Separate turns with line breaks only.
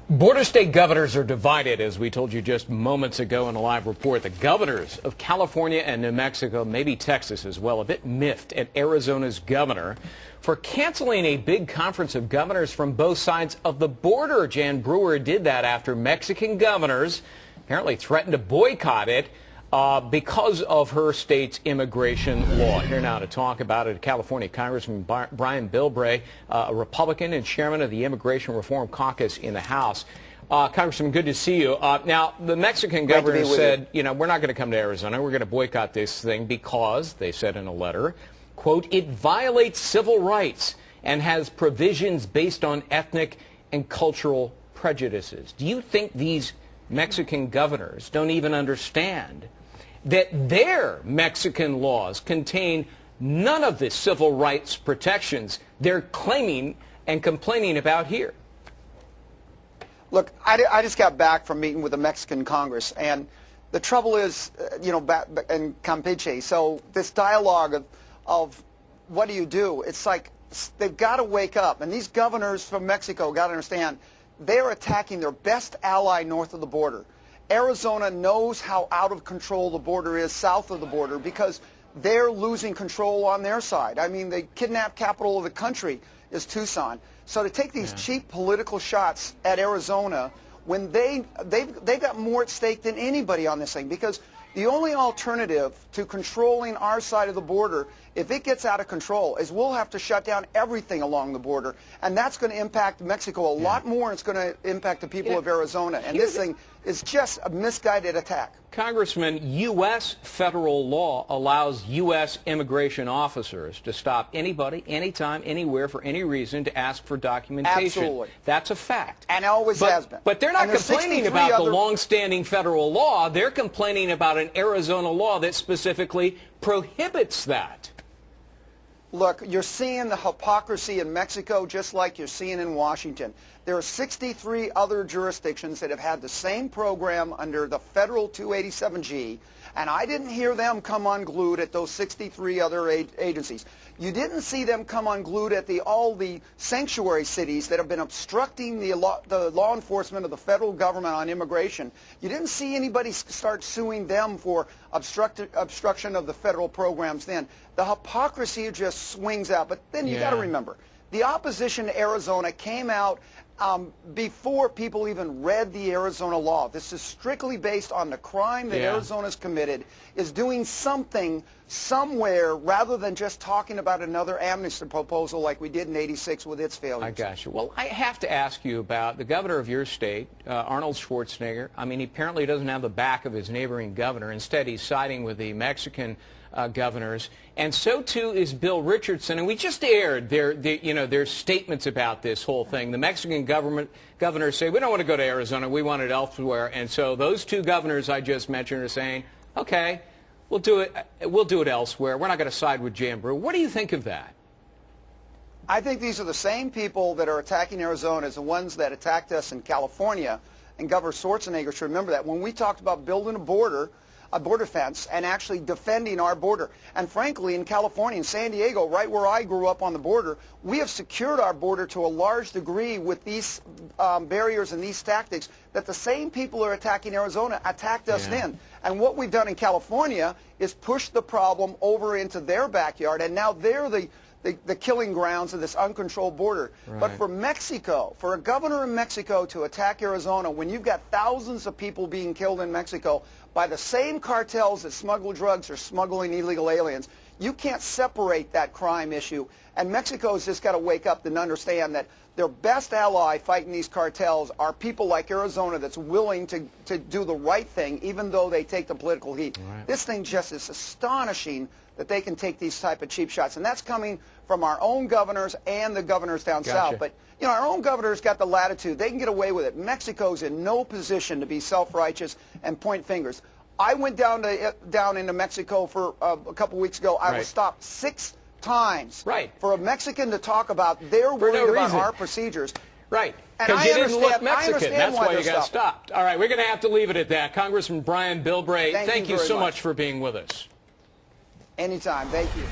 Border state governors are divided, as we told you just moments ago in a live report. The governors of California and New Mexico, maybe Texas as well, a bit miffed at Arizona's governor for canceling a big conference of governors from both sides of the border. Jan Brewer did that after Mexican governors apparently threatened to boycott it because of her state's immigration law. Here now to talk about it, California Congressman Brian Bilbray, a Republican and chairman of the Immigration Reform Caucus in the House. Congressman, good to see you. Now, the Mexican governor said, we're not going to come to Arizona. We're going to boycott this thing because, they said in a letter, quote, it violates civil rights and has provisions based on ethnic and cultural prejudices. Do you think these Mexican governors don't even understand that their Mexican laws contain none of the civil rights protections they're claiming and complaining about here?
Look, I just got back from meeting with the Mexican Congress, and the trouble is, back in Campeche, so this dialogue of what do you do, it's like they've got to wake up, and these governors from Mexico got to understand they're attacking their best ally north of the border. Arizona knows how out of control the border is south of the border because they're losing control on their side. I mean, the kidnapped capital of the country is Tucson. So to take these cheap political shots at Arizona when they've got more at stake than anybody on this thing, because the only alternative to controlling our side of the border, if it gets out of control, is we'll have to shut down everything along the border. And that's going to impact Mexico a lot more. It's going to impact the people of Arizona. And this thing is just a misguided attack.
Congressman, U.S. federal law allows U.S. immigration officers to stop anybody, anytime, anywhere, for any reason to ask for documentation.
Absolutely.
That's a fact.
And it always has been.
But they're not complaining about the long-standing federal law. They're complaining about an Arizona law that specifically prohibits that.
Look, you're seeing the hypocrisy in Mexico just like you're seeing in Washington. There are 63 other jurisdictions that have had the same program under the federal 287G, and I didn't hear them come unglued at those 63 other agencies. You didn't see them come unglued at all the sanctuary cities that have been obstructing the law enforcement of the federal government on immigration. You didn't see anybody start suing them for obstruction of the federal programs then. The hypocrisy just swings out. But then you got to remember, the opposition to Arizona came out before people even read the Arizona law. This is strictly based on the crime that Arizona's committed, is doing something somewhere rather than just talking about another amnesty proposal like we did in '86 with its failures.
I got you. Well, I have to ask you about the governor of your state, Arnold Schwarzenegger. I mean, he apparently doesn't have the back of his neighboring governor. Instead, he's siding with the Mexican governors, and so too is Bill Richardson. And we just aired their statements about this whole thing. The Mexican governors say, we don't want to go to Arizona, we want it elsewhere. And so those two governors I just mentioned are saying, okay, we'll do it elsewhere. We're not going to side with Jan Brewer. What do you think of that?
I think these are the same people that are attacking Arizona as the ones that attacked us in California. And Governor Schwarzenegger should remember that when we talked about building a border fence and actually defending our border. And frankly, in California, in San Diego, right where I grew up on the border, we have secured our border to a large degree with these barriers and these tactics that the same people who are attacking Arizona attacked us then. And what we've done in California is push the problem over into their backyard, and now they're the killing grounds of this uncontrolled border. But for Mexico, for a governor in Mexico to attack Arizona when you've got thousands of people being killed in Mexico by the same cartels that smuggle drugs or smuggling illegal aliens, you can't separate that crime issue. And Mexico's just got to wake up and understand that their best ally fighting these cartels are people like Arizona that's willing to do the right thing even though they take the political heat. This thing just is astonishing that they can take these type of cheap shots. And that's coming from our own governors and the governors down south. But, our own governor's got the latitude. They can get away with it. Mexico's in no position to be self-righteous and point fingers. I went down into Mexico for a couple weeks ago. I was stopped 6 times for a Mexican to talk about their worried about our procedures.
Because you didn't look Mexican. That's why you got stopped. All right, we're going to have to leave it at that. Congressman Brian Bilbray, thank you so much for being with us.
Anytime. Thank you.